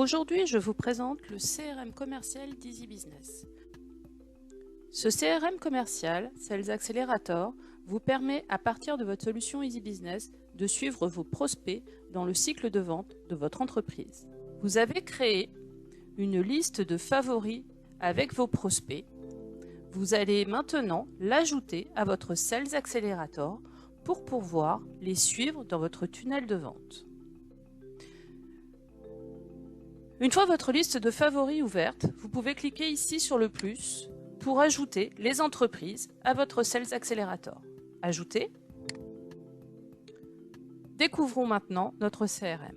Aujourd'hui, je vous présente le CRM commercial d'Easy Business. Ce CRM commercial, Sales Accelerator, vous permet à partir de votre solution Easy Business de suivre vos prospects dans le cycle de vente de votre entreprise. Vous avez créé une liste de favoris avec vos prospects. Vous allez maintenant l'ajouter à votre Sales Accelerator pour pouvoir les suivre dans votre tunnel de vente. Une fois votre liste de favoris ouverte, vous pouvez cliquer ici sur le plus pour ajouter les entreprises à votre Sales Accelerator. Ajouter. Découvrons maintenant notre CRM.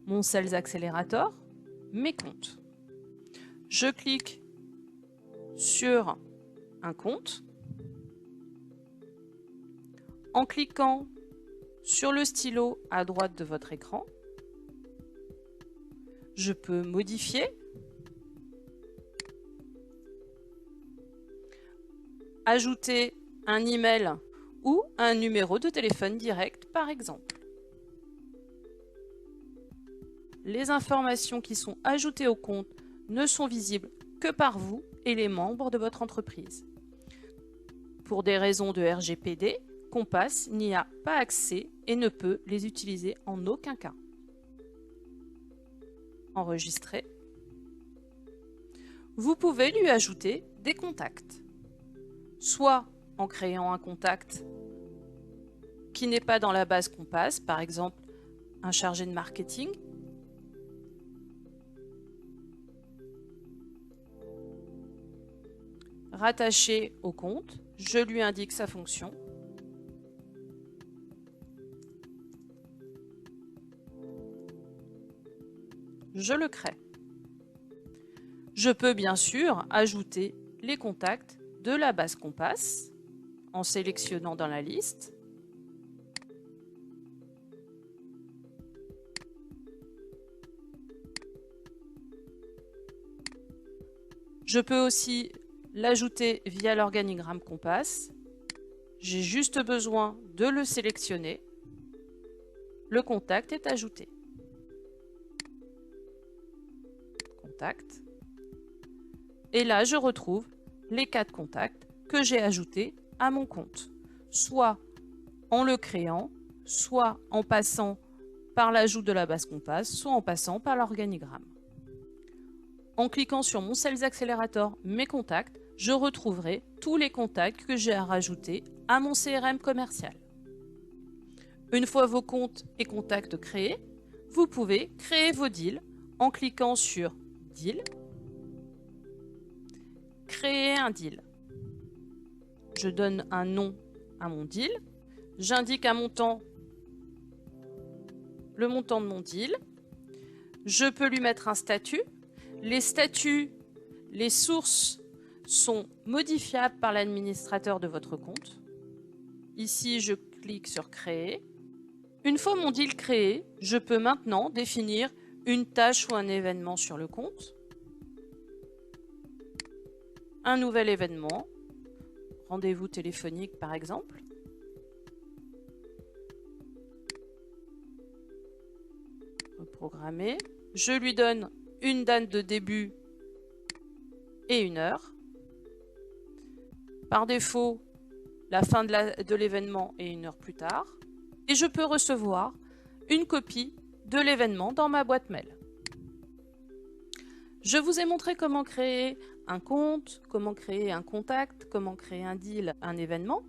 Mon Sales Accelerator, mes comptes. Je clique sur un compte. En cliquant sur le stylo à droite de votre écran, je peux modifier, ajouter un email ou un numéro de téléphone direct par exemple. Les informations qui sont ajoutées au compte ne sont visibles que par vous et les membres de votre entreprise. Pour des raisons de RGPD, Compass n'y a pas accès et ne peut les utiliser en aucun cas. Enregistrer. Vous pouvez lui ajouter des contacts, soit en créant un contact qui n'est pas dans la base Compass, par exemple un chargé de marketing, rattaché au compte, je lui indique sa fonction. Je le crée. Je peux bien sûr ajouter les contacts de la base Compass en sélectionnant dans la liste. Je peux aussi l'ajouter via l'organigramme Compass. J'ai juste besoin de le sélectionner. Le contact est ajouté. Contact. Et là, je retrouve les 4 contacts que j'ai ajoutés à mon compte, soit en le créant, soit en passant par l'ajout de la base Compass, soit en passant par l'organigramme. En cliquant sur mon Sales Accelerator, mes contacts, je retrouverai tous les contacts que j'ai à rajouter à mon CRM commercial. Une fois vos comptes et contacts créés, vous pouvez créer vos deals en cliquant sur Deal, créer un deal. Je donne un nom à mon deal, j'indique un montant, le montant de mon deal, je peux lui mettre un statut. Les statuts, les sources sont modifiables par l'administrateur de votre compte. Ici, je clique sur Créer. Une fois mon deal créé, je peux maintenant définir une tâche ou un événement sur le compte, un nouvel événement, rendez-vous téléphonique par exemple, reprogrammer, je lui donne une date de début et une heure, par défaut la fin de l'événement est une heure plus tard, et je peux recevoir une copie de l'événement dans ma boîte mail. Je vous ai montré comment créer un compte, comment créer un contact, comment créer un deal, un événement.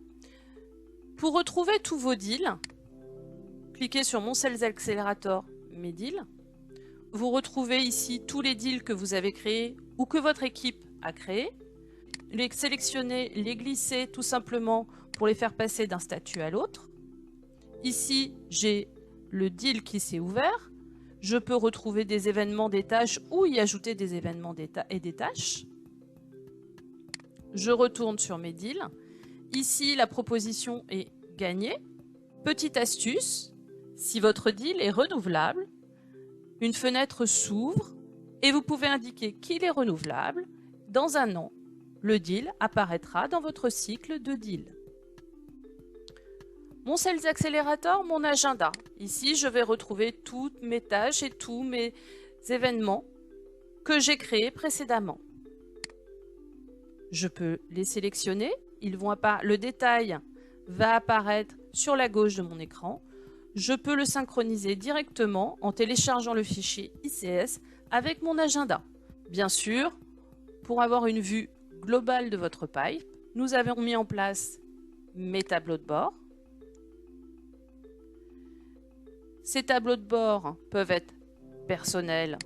Pour retrouver tous vos deals, cliquez sur mon Sales Accelerator, mes deals. Vous retrouvez ici tous les deals que vous avez créés ou que votre équipe a créés. Les sélectionner, les glisser tout simplement pour les faire passer d'un statut à l'autre. Ici, j'ai le deal qui s'est ouvert. Je peux retrouver des événements, des tâches ou y ajouter des événements et des tâches. Je retourne sur mes deals. Ici, la proposition est gagnée. Petite astuce, si votre deal est renouvelable, une fenêtre s'ouvre et vous pouvez indiquer qu'il est renouvelable. Dans un an, le deal apparaîtra dans votre cycle de deal. Mon Sales Accelerator, mon agenda. Ici, je vais retrouver toutes mes tâches et tous mes événements que j'ai créés précédemment. Je peux les sélectionner. Le détail va apparaître sur la gauche de mon écran. Je peux le synchroniser directement en téléchargeant le fichier ICS avec mon agenda. Bien sûr, pour avoir une vue globale de votre pipe, nous avons mis en place mes tableaux de bord. Ces tableaux de bord peuvent être personnels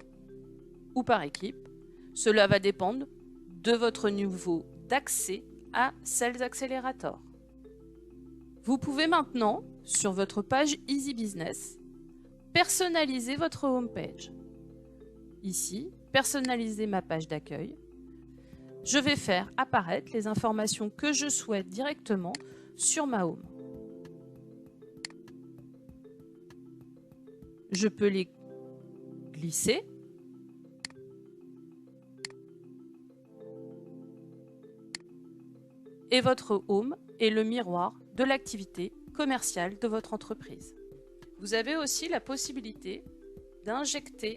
ou par équipe. Cela va dépendre de votre niveau d'accès à Sales Accelerator. Vous pouvez maintenant, sur votre page Easy Business, personnaliser votre homepage. Ici, personnaliser ma page d'accueil. Je vais faire apparaître les informations que je souhaite directement sur ma home. Je peux les glisser. Et votre home est le miroir de l'activité commerciale de votre entreprise. Vous avez aussi la possibilité d'injecter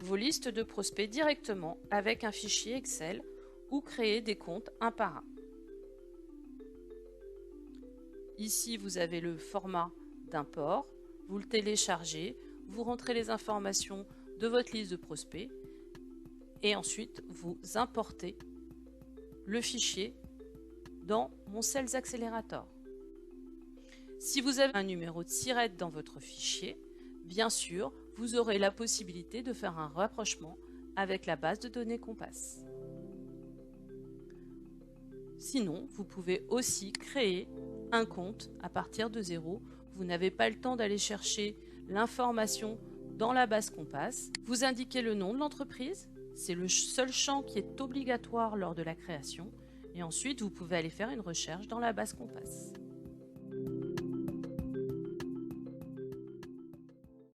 vos listes de prospects directement avec un fichier Excel ou créer des comptes un par un. Ici, vous avez le format d'import. Vous le téléchargez, vous rentrez les informations de votre liste de prospects et ensuite vous importez le fichier dans mon Sales Accelerator. Si vous avez un numéro de SIRET dans votre fichier, bien sûr, vous aurez la possibilité de faire un rapprochement avec la base de données Compass. Sinon, vous pouvez aussi créer un compte à partir de zéro. Vous n'avez pas le temps d'aller chercher l'information dans la base Compass. Vous indiquez le nom de l'entreprise, c'est le seul champ qui est obligatoire lors de la création. Et ensuite, vous pouvez aller faire une recherche dans la base Compass.